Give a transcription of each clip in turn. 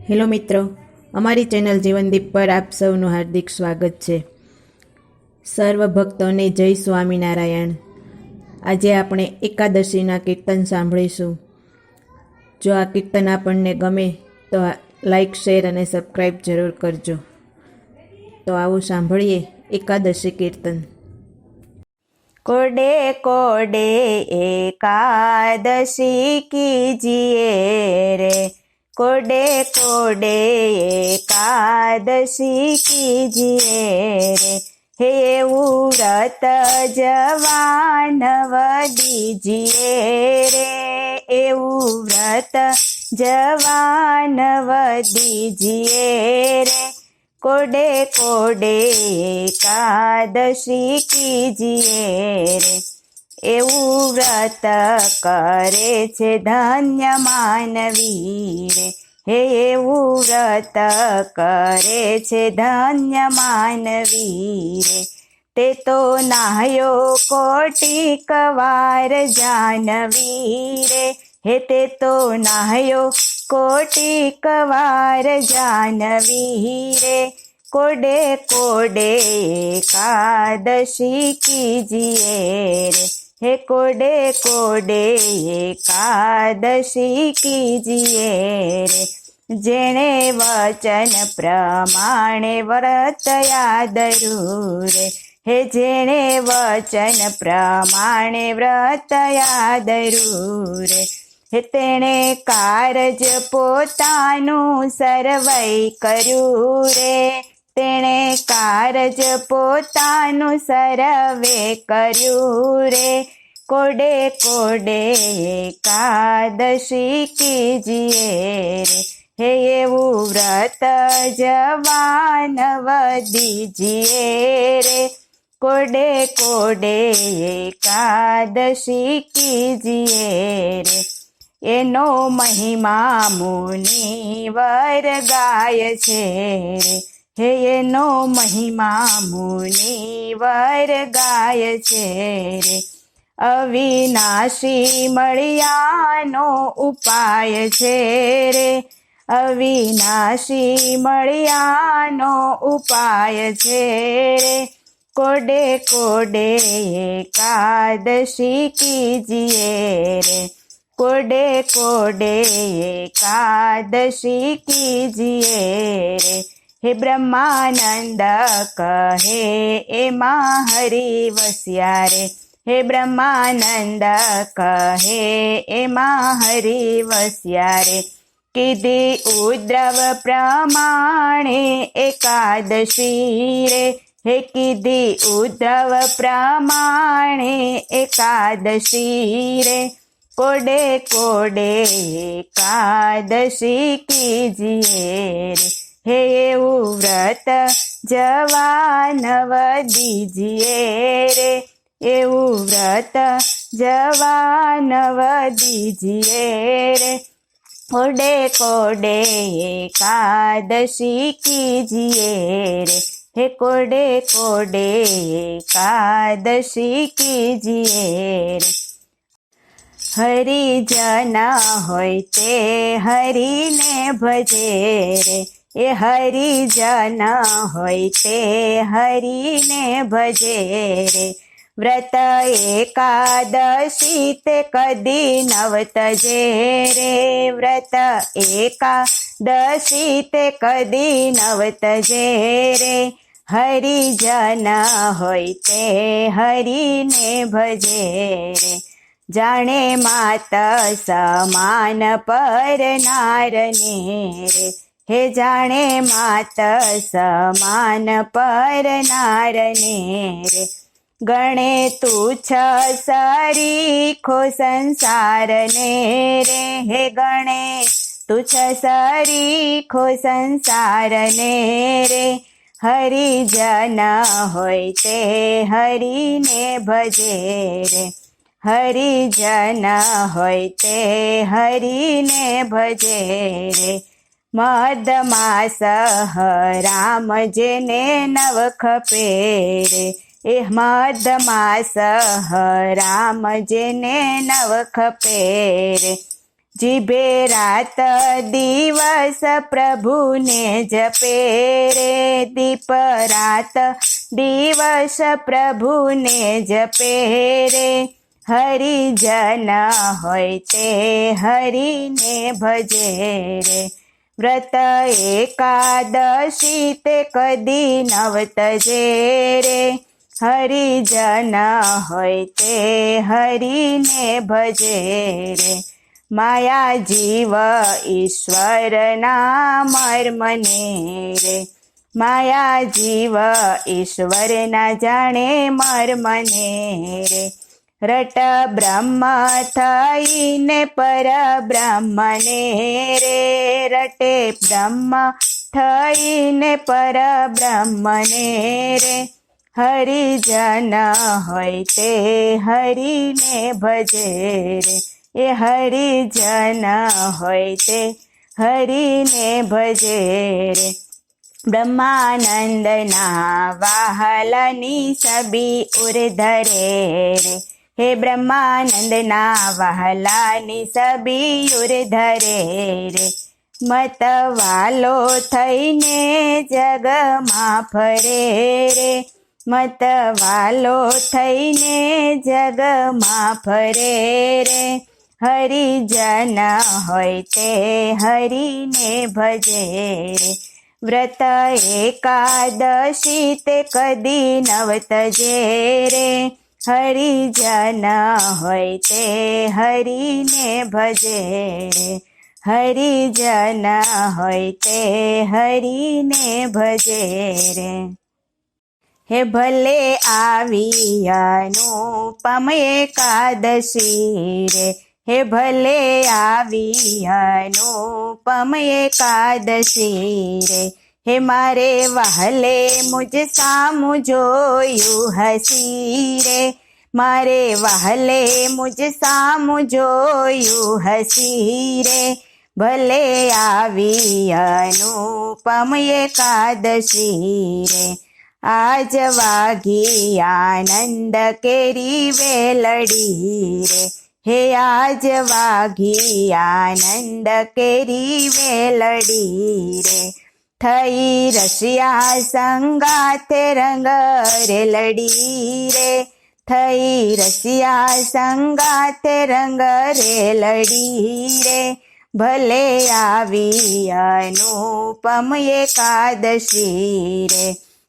Hello મિત્રો, અમારી channel જીવનદીપ પર આપ સૌનું હાર્દિક સ્વાગત છે. સર્વ ભક્તોને જય સ્વામિનારાયણ. આજે આપણે એકાદશીના કીર્તન સાંભળીશું. જો આ કીર્તન આપણને ગમે તો લાઈક, શેર અને સબસ્ક્રાઈબ જરૂર કરજો. તો આવું સાંભળીએ એકાદશી કીર્તન. कोडे कोडे एकादशी कीजिए रे, कोडे कोडे एकादशी कीजिए रे, हे व्रत जवानव दीजिए रे, व्रत जवानव दीजिए रे, कोडे कोडे एकादशी कीजिए रे, एवं व्रत करे छे धन्य मानवी रे, हे एवं व्रत करे छे धन्य मानवी रे, ते तो नाह्यो कोटिक वार जानवी रे, हे ते तो नाह्यो कोटिक वार जानवी रे, कोडे कोडे एकादशी कीजिए रे, हे कोडे कोडे एकादशी कीजिए रे, जेणे वचन प्रमाणे व्रत यादरू रे, हे जेणे वचन प्रमाणे व्रत यादरू रे, हे तेणे कारज पोतानुं सर्वै कर्युं रे, तेणे कारज पोतानुं सर्वे कर्युं रे, कोडे कोडे एकादशी कीजिए रे, हे एवं व्रत जवानव दीजिए रे, कोडे कोडे एकादशी कीजिए रे, एनो महिमा मुनिवर गाय छे रे, हे एनो महिमा मुनिवर गाय छे रे, अविनाशी मळियानो उपाय छे रे, अविनाशी मळियानो उपाय छे रे, कोडे कोडे एकादशी कीजिए रे, कोडे कोडे एकादशी कीजिए रे, हे ब्रह्मानंद कहे एमा हरि वस्या रे, हे ब्रह्मानंद कहे एमा हरि वस्या रे, कीधी उद्रव प्रमाणे एकादशी रे, हे कीधी उद्रव प्रमाणे एकादशी रे, कोडे कोडे एकादशी कीजिए रे, हे एवं व्रत जवानव दीजिए रे, एवं व्रत जवानव दीजिए रे, कोडे कोडे एकादशी कीजिए रे, हे कोडे कोडे एकादशी कीजिए रे, हरिजन होय ते हरिने भजे रे, ए हरिजन होय ते हरिने भजे रे, व्रत एकादशी ते कदी नवतजे रे, व्रत एकादशी ते कदी नवतजे रे, हरिजन होय ते हरिने भजे रे, जाणे मात समान पर नारने रे, हे जाणे मात समान पर नारने रे, गणे तुच्छ सरीखो संसार ने रे, हे गणे तुच्छ सरीखो संसार ने रे, हरिजन होय ते हरिने भजे रे, हरिजन होय ते हरिने भजे रे, मदमास राम जेने नव खपे रे, ए मदमास राम जेने नव खपे रे, જીભે રાત દિવસ પ્રભુને જપે રે, દીપ રાત દિવસ પ્રભુને જપે રે, હરિજન હોય તે હરિને ભજે રે, વ્રત એકાદશી તે કદી નવતજે રે, હરિજન હોય તે હરિને ભજે રે, માયા જીવ ઈશ્વરના મર્મને રે, માયા જીવ ઈશ્વરના જાણે મર્મને રે, રટ બ્રહ્મ થઈને પર બ્રહ્મને રે, રટે બ્રહ્મ થઈને પર બ્રહ્મને રે, હરિજન હોય તે હરિને ભજે રે, એ હરિજન હોય તે હરિને ભજે રે, બ્રહ્માનંદના વાહલની સબી ઉર્ધરે રે, હે બ્રહ્માનંદના વહલાની સબી ઉર્ધરે રે, મતવાલો થઈને જગમાં ફરે રે, મતવાલો થઈને જગમાં ફરે રે, હરિજન હોય તે હરિને ભજે રે, વ્રત એકાદશી તે કદી નવતજે રે, હરિજન હોય તે હરિને ભજે રે, હરિજન હોય તે હરિને ભજે રે, હે ભલે આવી અનુપમ એકાદશી રે, હે ભલે આવી અનુપમ એકાદશી રે, હે મારે વહલે મુજ સામું જોયું હસી રે, મારે વહલે મુજ સામું જોયું હસી રે, ભલે આવી અનુપમ એકાદશી રે, આજ વાઘી આનંદ કેરી વેલડી રે, હે આજ વાઘી આનંદ કેરી વેલડી રે, થઈ રસિયા સંગાથે રંગ રે લડી રે, થઈ રસિયા સંગાથે રંગ રે લડી રે, ભલે આવી અનુપમ એકાદશી રે,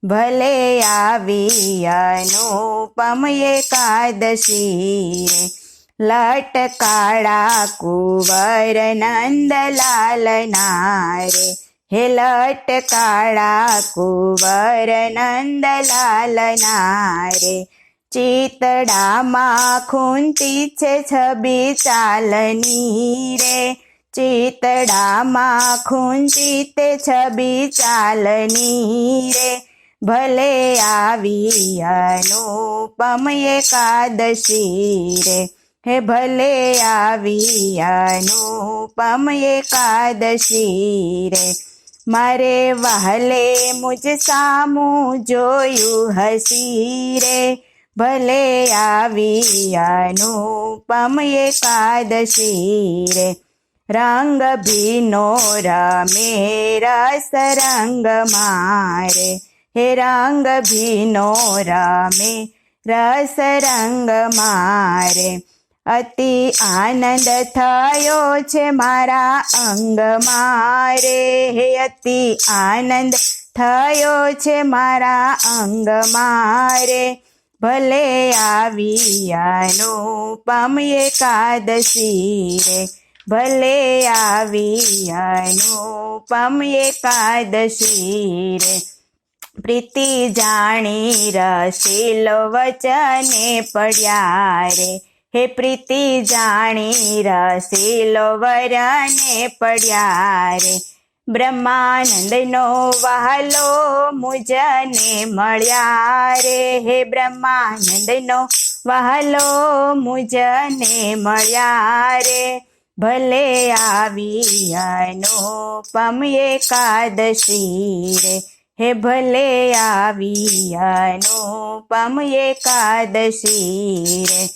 ભલે આવી અનુપમ એકાદશી રે, લટકાળા કુંવર નંદલાલ નારે, હે લટકાળા કુંવર નંદલાલ નારે, ચિતડામાં ખૂંટી છે છબી ચાલની રે, ચિતડામાં ખૂંટી તે છબી ચાલની રે, ભલે આવી અનુપમ એકાદશી રે, હે ભલે આવી અનુપમ એકાદશી રે, મારે વહલે મુજ સામું જોયું હસી રે, ભલે આવી અનુપમ એકાદશી રે, રંગ ભીનો રમે રસ રંગ મારે, હે રંગ ભીનો રમે રસ રંગ મારે, અતિ આનંદ થયો છે મારા અંગ મારે, હે અતિ આનંદ થયો છે મારા અંગ મારે, ભલે આવી અનુપમ એકાદશી રે, ભલે આવી અનુપમ એકાદશી રે, પ્રીતિ જાણી રસીલો વચને પડ્યા રે, હે પ્રીતિ જાણી રસીલો વરને પડ્યા રે, બ્રહ્માનંદનો વહાલો મુજને મળ્યા રે, હે બ્રહ્માનંદનો વહાલો મુજને મળ્યા રે, ભલે આવી અનુપમ એકાદશી રે, હે ભલે આવી અનુપમ એકાદશી રે,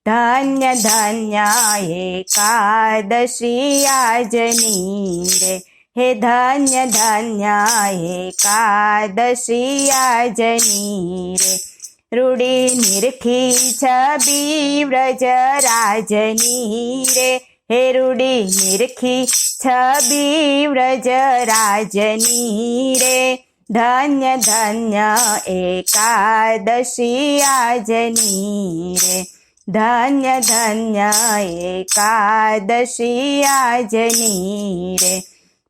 ધન્ય ધન્ય એકાદશી આજની રે, હે ધન્ય ધન્ય એકાદશી આજની રે, રૂડી નિરખી છબી વ્રજ રાજની રે, હે રૂડી નિરખી છબી વ્રજ રાજની રે, ધન્ય ધન્ય એકાદશી આજની રે, ધન્ય ધન્ય એકાદશી આજની રે,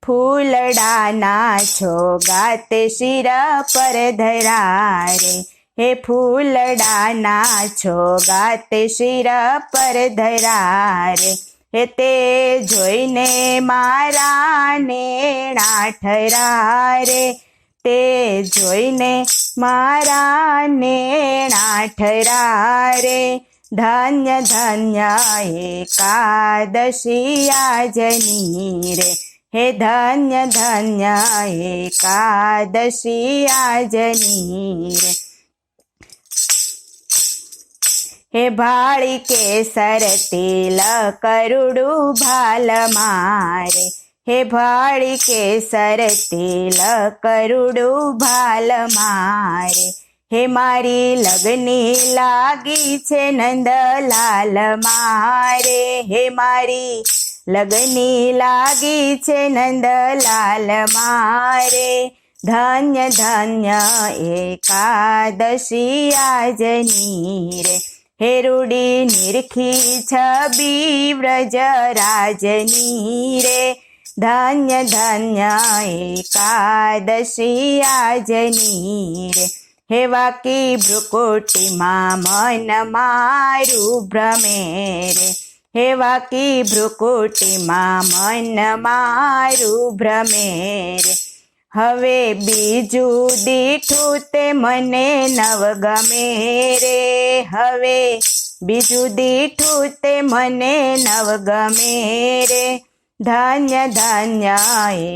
ફૂલડાના છોગાતે શિર પર ધરા રે, હે ફૂલડાના છોગાતે શિર પર ધરા રે, હે તે જોઈને મારા નેણા ઠરા રે, તે જોઈને મારા નેણા ઠરા રે, ધન્ય ધન્ય એકાદશી આજની રે, હે ધન્ય ધન્ય એકાદશી આજની રે, હે ભાળી કેસર તિલક રૂડું ભાલ મારે, હે ભાળી કેસર તિલક રૂડું ભાલ મારે, હે મારી લગની લાગી છે નંદલાલ મારે, હે મારી લગની લાગી છે નંદલાલ મારે, ધન્ય ધન્ય એકાદશી આજની રે, હે રૂડી નિરખી છબી વ્રજ રાજની રે, ધન્ય ધન્ય એકાદશી આજની રે, હે વાકી ભ્રુકુટીમાં મન મારું ભ્રમે રે, હે વાકી ભ્રુકુટીમાં મન મારું ભ્રમે રે, હવે બીજું દીઠું તે મને નવ ગમે રે, હવે બીજું દીઠું તે મને નવ ગમે રે, ધન્ય ધન્ય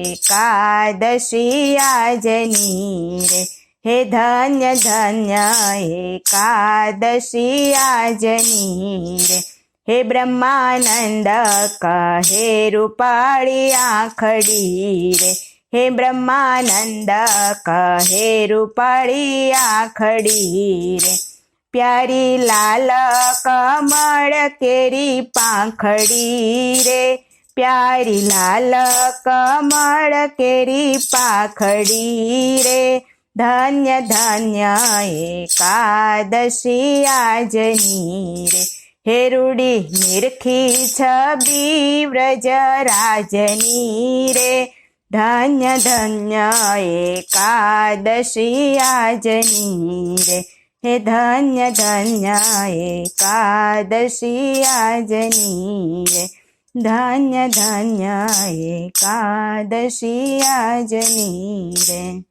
એકાદશી આજની રે, હે ધન્ય ધન્ય એકાદશી આજની રે, હે બ્રહ્માનંદ કહે રૂપાળી આંખડી રે, હે બ્રહ્માનંદ કહે રૂપાળી આંખડી રે, પ્યારી લાલ કમળ કેરી પાંખડી રે, પ્યારી લાલ કમળ કેરી પાંખડી રે, ધન્ય ધન્ય એકાદશી આજની રે, હે રૂડી નિરખી છબી વ્રજ રાજની રે, ધન્ય ધન્ય એકાદશી આજની રે, હે ધન્ય ધન્ય એકાદશી આજની રે, ધન્ય ધન્ય એકાદશી આજની રે.